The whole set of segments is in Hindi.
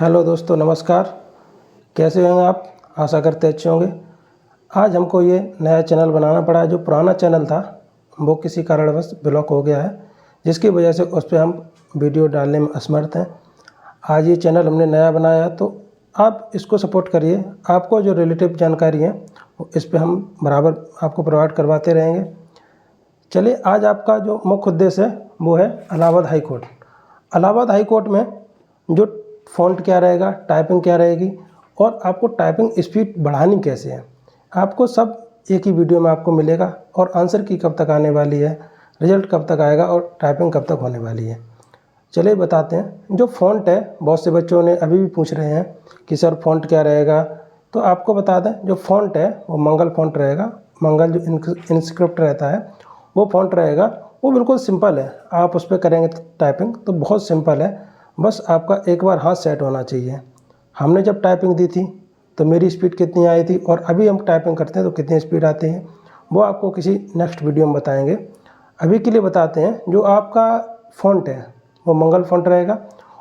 हेलो दोस्तों, नमस्कार। कैसे हैं आप? आशा करते अच्छे होंगे। आज हमको ये नया चैनल बनाना पड़ा है। जो पुराना चैनल था वो किसी कारणवश ब्लॉक हो गया है, जिसकी वजह से उस पे हम वीडियो डालने में असमर्थ हैं। आज ये चैनल हमने नया बनाया है, तो आप इसको सपोर्ट करिए। आपको जो रिलेटिव जानकारी है इस पे हम बराबर आपको प्रोवाइड करवाते रहेंगे। चलिए, आज आपका जो मुख्य उद्देश्य है वो है Allahabad high court. Allahabad high court में जो फ़ॉन्ट क्या रहेगा, टाइपिंग क्या रहेगी और आपको टाइपिंग स्पीड बढ़ानी कैसे है, आपको सब एक ही वीडियो में आपको मिलेगा। और आंसर की कब तक आने वाली है, रिजल्ट कब तक आएगा और टाइपिंग कब तक होने वाली है। चलिए बताते हैं। जो फ़ॉन्ट है, बहुत से बच्चों ने अभी भी पूछ रहे हैं कि सर फ़ॉन्ट क्या रहेगा, तो आपको बता दें जो फ़ॉन्ट है वो मंगल फ़ॉन्ट रहेगा। मंगल जो इंस्क्रिप्ट रहता है वो फ़ॉन्ट रहेगा। वो बिल्कुल सिंपल है, आप उस पर करेंगे टाइपिंग तो बहुत सिंपल है। बस आपका एक बार हाथ सेट होना चाहिए। हमने जब टाइपिंग दी थी तो मेरी स्पीड कितनी आई थी और अभी हम टाइपिंग करते हैं तो कितनी स्पीड आती है, वो आपको किसी नेक्स्ट वीडियो में बताएंगे। अभी के लिए बताते हैं, जो आपका फ़ॉन्ट है वो मंगल फ़ॉन्ट रहेगा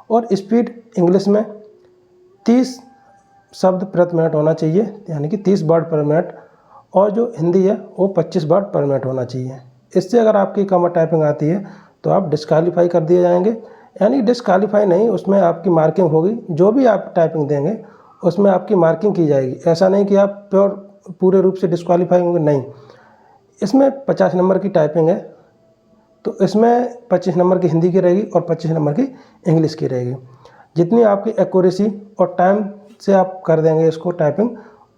और स्पीड इंग्लिश में 30 शब्द प्रति मिनट होना चाहिए, यानी कि 30 वर्ड पर मिनट। और जो हिंदी है वो 25 वर्ड पर मिनट होना चाहिए। इससे अगर आपकी कम टाइपिंग आती है तो आप डिस्क्वालीफाई कर दिए जाएंगे। यानी डिस्क्वालीफाई नहीं, उसमें आपकी मार्किंग होगी। जो भी आप टाइपिंग देंगे उसमें आपकी मार्किंग की जाएगी। ऐसा नहीं कि आप पूरे रूप से डिस्क्वालीफाई होंगे, नहीं। इसमें 50 नंबर की टाइपिंग है, तो इसमें 25 नंबर की हिंदी की रहेगी और 25 नंबर की इंग्लिश की रहेगी। जितनी आपकी एक्यूरेसी और टाइम से आप कर देंगे इसको टाइपिंग,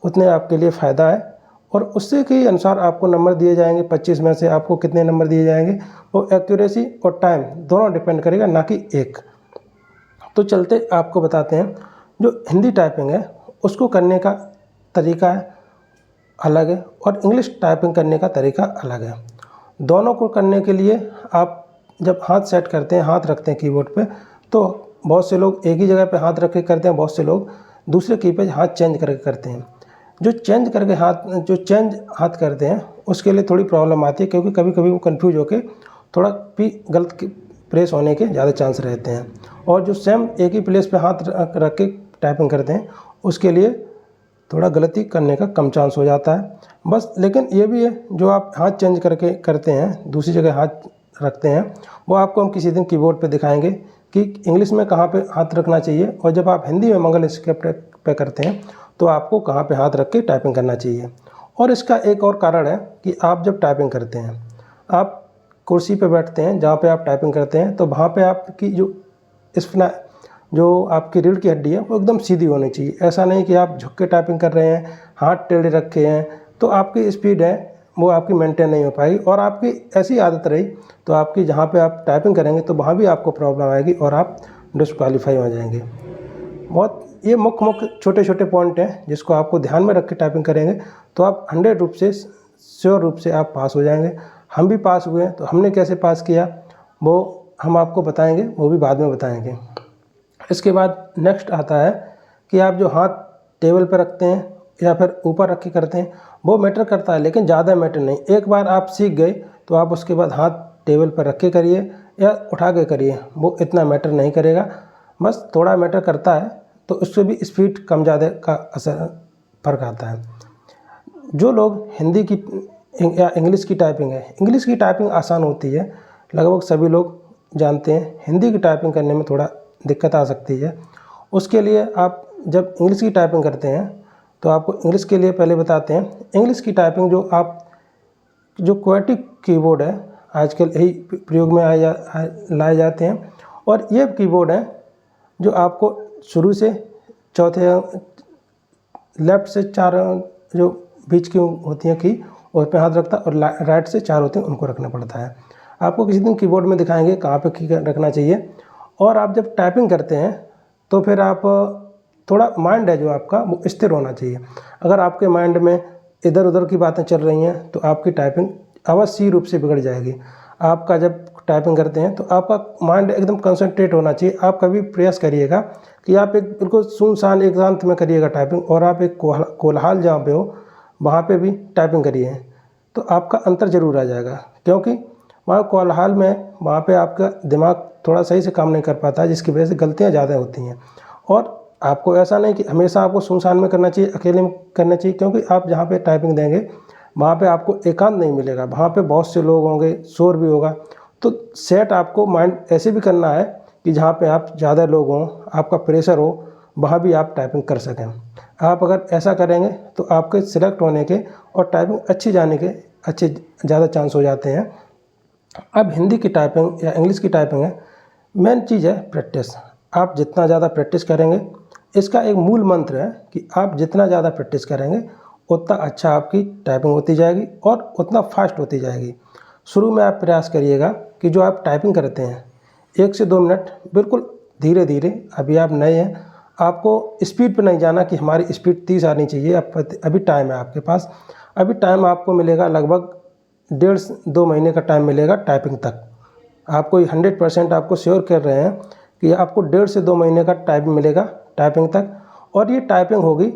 उतने आपके लिए फ़ायदा है। और उससे के अनुसार आपको नंबर दिए जाएंगे। 25 में से आपको कितने नंबर दिए जाएंगे वो एक्यूरेसी और टाइम दोनों डिपेंड करेगा, ना कि एक। तो चलते आपको बताते हैं, जो हिंदी टाइपिंग है उसको करने का तरीका अलग है और इंग्लिश टाइपिंग करने का तरीका अलग है। दोनों को करने के लिए आप जब हाथ सेट करते हैं, हाथ रखते हैं कीबोर्ड पे, तो बहुत से लोग एक ही जगह पे हाथ रख के करते हैं, बहुत से लोग दूसरे की पे हाथ चेंज करके करते हैं। जो चेंज हाथ करते हैं उसके लिए थोड़ी प्रॉब्लम आती है, क्योंकि कभी कभी वो कंफ्यूज होकर थोड़ा भी गलत प्रेस होने के ज़्यादा चांस रहते हैं। और जो सेम एक ही प्लेस पे हाथ रख के टाइपिंग करते हैं उसके लिए थोड़ा गलती करने का कम चांस हो जाता है। बस, लेकिन ये भी है, जो आप हाथ चेंज करके करते हैं, दूसरी जगह हाथ रखते हैं, वो आपको हम किसी दिन कीबोर्ड पे दिखाएंगे कि इंग्लिश में कहाँ पे हाथ रखना चाहिए और जब आप हिंदी में मंगल स्क्रिप्ट पे करते हैं तो आपको कहाँ पे हाथ रख के टाइपिंग करना चाहिए। और इसका एक और कारण है कि आप जब टाइपिंग करते हैं, आप कुर्सी पे बैठते हैं जहाँ पे आप टाइपिंग करते हैं, तो वहाँ पे आपकी जो आपकी रीढ़ की हड्डी है वो एकदम सीधी होनी चाहिए। ऐसा नहीं कि आप झुक के टाइपिंग कर रहे हैं, हाथ टेढ़े रखे हैं, तो आपकी स्पीड है वो आपकी मेंटेन नहीं हो पाएगी। और आपकी ऐसी आदत रही तो आपकी जहाँ पे आप टाइपिंग करेंगे तो वहाँ भी आपको प्रॉब्लम आएगी और आप डिस्क्वालीफाई हो जाएंगे। बहुत ये मुख्य छोटे छोटे पॉइंट हैं जिसको आपको ध्यान में रख के टाइपिंग करेंगे तो आप 100 रूप से श्योर रूप से आप पास हो जाएंगे। हम भी पास हुए हैं, तो हमने कैसे पास किया वो हम आपको बताएंगे, वो भी बाद में बताएंगे। इसके बाद नेक्स्ट आता है कि आप जो हाथ टेबल पर रखते हैं या फिर ऊपर रख के करते हैं वो मैटर करता है, लेकिन ज़्यादा मैटर नहीं। एक बार आप सीख गए तो आप उसके बाद हाथ टेबल पर रख के करिए या उठा के करिए, वो इतना मैटर नहीं करेगा। बस थोड़ा मैटर करता है, तो उससे भी स्पीड कम ज़्यादा का असर फ़र्क आता है। जो लोग हिंदी की या इंग्लिश की टाइपिंग है, इंग्लिश की टाइपिंग आसान होती है, लगभग सभी लोग जानते हैं। हिंदी की टाइपिंग करने में थोड़ा दिक्कत आ सकती है। उसके लिए आप जब इंग्लिश की टाइपिंग करते हैं तो आपको इंग्लिश के लिए पहले बताते हैं। इंग्लिश की टाइपिंग जो क्वेटी कीबोर्ड है आजकल यही प्रयोग में लाए जाते हैं, और ये कीबोर्ड है जो आपको शुरू से चौथे लेफ़्ट से 4 जो बीच की होती हैं की उस पर हाथ रखता है, और राइट से 4 होते हैं उनको रखना पड़ता है। आपको किसी दिन कीबोर्ड में दिखाएंगे कहाँ पे की रखना चाहिए। और आप जब टाइपिंग करते हैं तो फिर आप थोड़ा माइंड है जो आपका वो स्थिर होना चाहिए। अगर आपके माइंड में इधर उधर की बातें चल रही हैं तो आपकी टाइपिंग अवश्य रूप से बिगड़ जाएगी। आपका जब टाइपिंग करते हैं तो आपका माइंड एकदम कंसंट्रेट होना चाहिए। आप कभी प्रयास करिएगा कि आप एक बिल्कुल सुनसान एकांत में करिएगा टाइपिंग, और आप एक कोलाहल जहाँ पे हो वहाँ पे भी टाइपिंग करिए, तो आपका अंतर ज़रूर आ जाएगा। क्योंकि वहाँ कोलाहल में वहाँ पे आपका दिमाग थोड़ा सही से काम नहीं कर पाता है, जिसकी वजह से गलतियाँ ज़्यादा होती हैं। और आपको ऐसा नहीं कि हमेशा आपको सुनसान में करना चाहिए, अकेले में करना चाहिए, क्योंकि आप जहाँ पे टाइपिंग देंगे वहाँ पे आपको एकांत नहीं मिलेगा, वहाँ पे बहुत से लोग होंगे, शोर भी होगा। तो सेट आपको माइंड ऐसे भी करना है कि जहाँ पे आप ज़्यादा लोग हों, आपका प्रेशर हो, वहाँ भी आप टाइपिंग कर सकें। आप अगर ऐसा करेंगे तो आपके सिलेक्ट होने के और टाइपिंग अच्छी जाने के अच्छे ज़्यादा चांस हो जाते हैं। अब हिंदी की टाइपिंग या इंग्लिश की टाइपिंग है, मेन चीज़ है प्रैक्टिस। आप जितना ज़्यादा प्रैक्टिस करेंगे, इसका एक मूल मंत्र है कि आप जितना ज़्यादा प्रैक्टिस करेंगे उतना अच्छा आपकी टाइपिंग होती जाएगी और उतना फास्ट होती जाएगी। शुरू में आप प्रयास करिएगा कि जो आप टाइपिंग करते हैं 1 से 2 मिनट बिल्कुल धीरे धीरे, अभी आप नए हैं, आपको स्पीड पे नहीं जाना कि हमारी स्पीड 30 आनी चाहिए। अभी टाइम है आपके पास, अभी टाइम आपको मिलेगा लगभग 1.5 से 2 महीने का टाइम मिलेगा टाइपिंग तक। आपको 100% आपको श्योर कर रहे हैं कि आपको 1.5 से 2 महीने का टाइम मिलेगा टाइपिंग तक, और ये टाइपिंग होगी।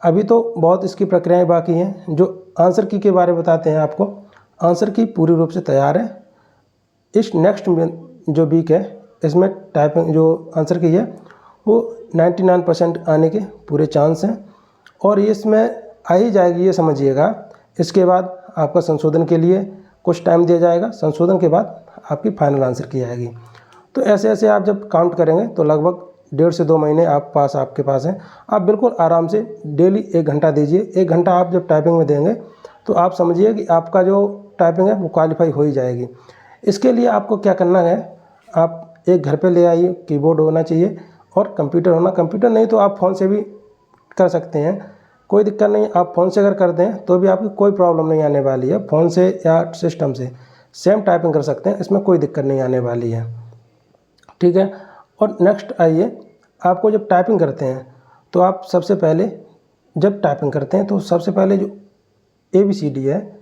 अभी तो बहुत इसकी प्रक्रियाएं बाकी हैं। जो आंसर की के बारे में बताते हैं आपको, आंसर की पूरी रूप से तैयार है। इस नेक्स्ट जो वीक है इसमें टाइपिंग जो आंसर की है वो 99% आने के पूरे चांस हैं, और ये इसमें आ ही जाएगी, ये समझिएगा। इसके बाद आपका संशोधन के लिए कुछ टाइम दिया जाएगा, संशोधन के बाद आपकी फाइनल आंसर की जाएगी। तो ऐसे ऐसे आप जब काउंट करेंगे तो लगभग 1.5 से 2 महीने आपके पास हैं। आप बिल्कुल आराम से डेली 1 घंटा दीजिए। 1 घंटा आप जब टाइपिंग में देंगे तो आप समझिए कि आपका जो टाइपिंग है वो क्वालिफाई हो ही जाएगी। इसके लिए आपको क्या करना है, आप एक घर पे ले आइए, कीबोर्ड होना चाहिए और कंप्यूटर होना। कंप्यूटर नहीं तो आप फ़ोन से भी कर सकते हैं, कोई दिक्कत नहीं। आप फ़ोन से अगर कर दें तो भी आपकी कोई प्रॉब्लम नहीं आने वाली है। फ़ोन से या सिस्टम से सेम टाइपिंग कर सकते हैं, इसमें कोई दिक्कत नहीं आने वाली है, ठीक है। और नेक्स्ट आइए, आपको जब टाइपिंग करते हैं तो आप सबसे पहले जब टाइपिंग करते हैं तो सबसे पहले जो ABCD है,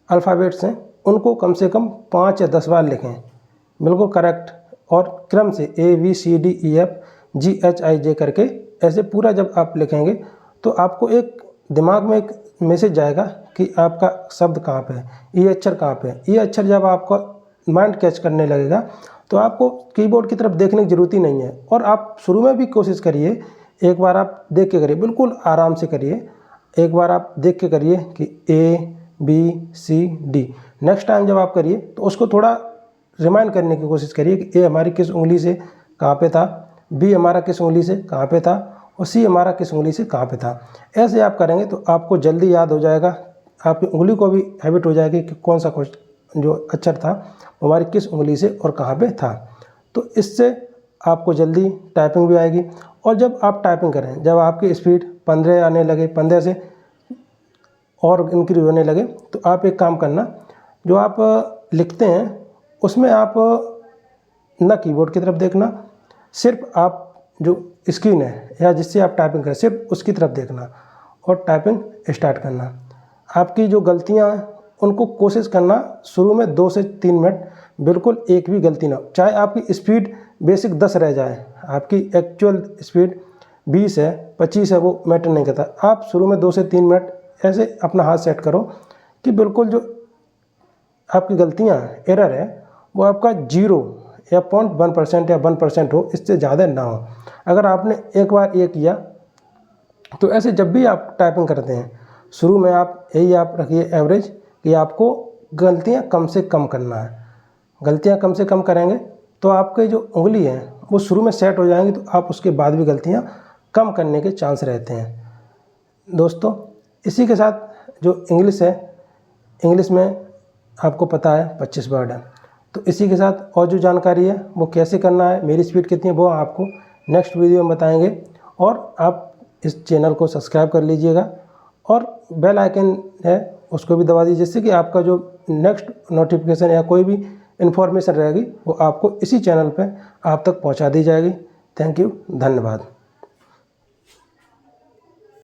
अल्फ़ाबेट्स हैं, उनको कम से कम 5 या 10 बार लिखें, बिल्कुल करेक्ट, और क्रम से ABCDEFGHIJ करके ऐसे पूरा जब आप लिखेंगे तो आपको एक दिमाग में एक मैसेज जाएगा कि आपका शब्द कहाँ पे है, ये अक्षर कहाँ पे है। ये अक्षर जब आपका माइंड कैच करने लगेगा तो आपको कीबोर्ड की तरफ देखने की ज़रूरत ही नहीं है। और आप शुरू में भी कोशिश करिए, एक बार आप देख के करिए, बिल्कुल आराम से करिए। एक बार आप देख के करिए कि ABCD। नेक्स्ट टाइम जब आप करिए तो उसको थोड़ा रिमाइंड करने की कोशिश करिए कि A हमारी किस उंगली से कहाँ पे था, B हमारा किस उंगली से कहाँ पे था, और C हमारा किस उंगली से कहाँ पे था। ऐसे आप करेंगे तो आपको जल्दी याद हो जाएगा, आपकी उंगली को भी हैबिट हो जाएगी कि कौन सा जो अक्षर था हमारी किस उंगली से और कहाँ पे था। तो इससे आपको जल्दी टाइपिंग भी आएगी। और जब आप टाइपिंग करें, जब आपकी स्पीड 15 आने लगे, 15 से और इंक्रीज होने लगे, तो आप एक काम करना, जो आप लिखते हैं उसमें आप ना कीबोर्ड की तरफ देखना, सिर्फ आप जो स्क्रीन है या जिससे आप टाइपिंग करें सिर्फ उसकी तरफ देखना और टाइपिंग स्टार्ट करना। आपकी जो गलतियां हैं उनको कोशिश करना शुरू में 2 से 3 मिनट बिल्कुल एक भी गलती ना हो। चाहे आपकी स्पीड बेसिक 10 रह जाए, आपकी एक्चुअल स्पीड 20 है, 25 है, वो मैटर नहीं करता। आप शुरू में 2 से 3 मिनट ऐसे अपना हाथ सेट करो कि बिल्कुल जो आपकी गलतियां एरर है वो आपका 0 या 0.1% या 1% हो, इससे ज़्यादा ना हो। अगर आपने एक बार ये किया तो ऐसे जब भी आप टाइपिंग करते हैं शुरू में आप यही आप रखिए एवरेज कि आपको गलतियां कम से कम करना है। गलतियां कम से कम करेंगे तो आपके जो उंगली है वो शुरू में सेट हो जाएंगी, तो आप उसके बाद भी गलतियां कम करने के चांस रहते हैं। दोस्तों, इसी के साथ जो इंग्लिश है, इंग्लिश में आपको पता है 25 वर्ड है, तो इसी के साथ और जो जानकारी है वो कैसे करना है, मेरी स्पीड कितनी है, वो आपको नेक्स्ट वीडियो में बताएंगे। और आप इस चैनल को सब्सक्राइब कर लीजिएगा और बेल आइकन है उसको भी दबा दीजिए, जिससे कि आपका जो नेक्स्ट नोटिफिकेशन या कोई भी इन्फॉर्मेशन रहेगी वो आपको इसी चैनल पे आप तक पहुंचा दी जाएगी। थैंक यू, धन्यवाद।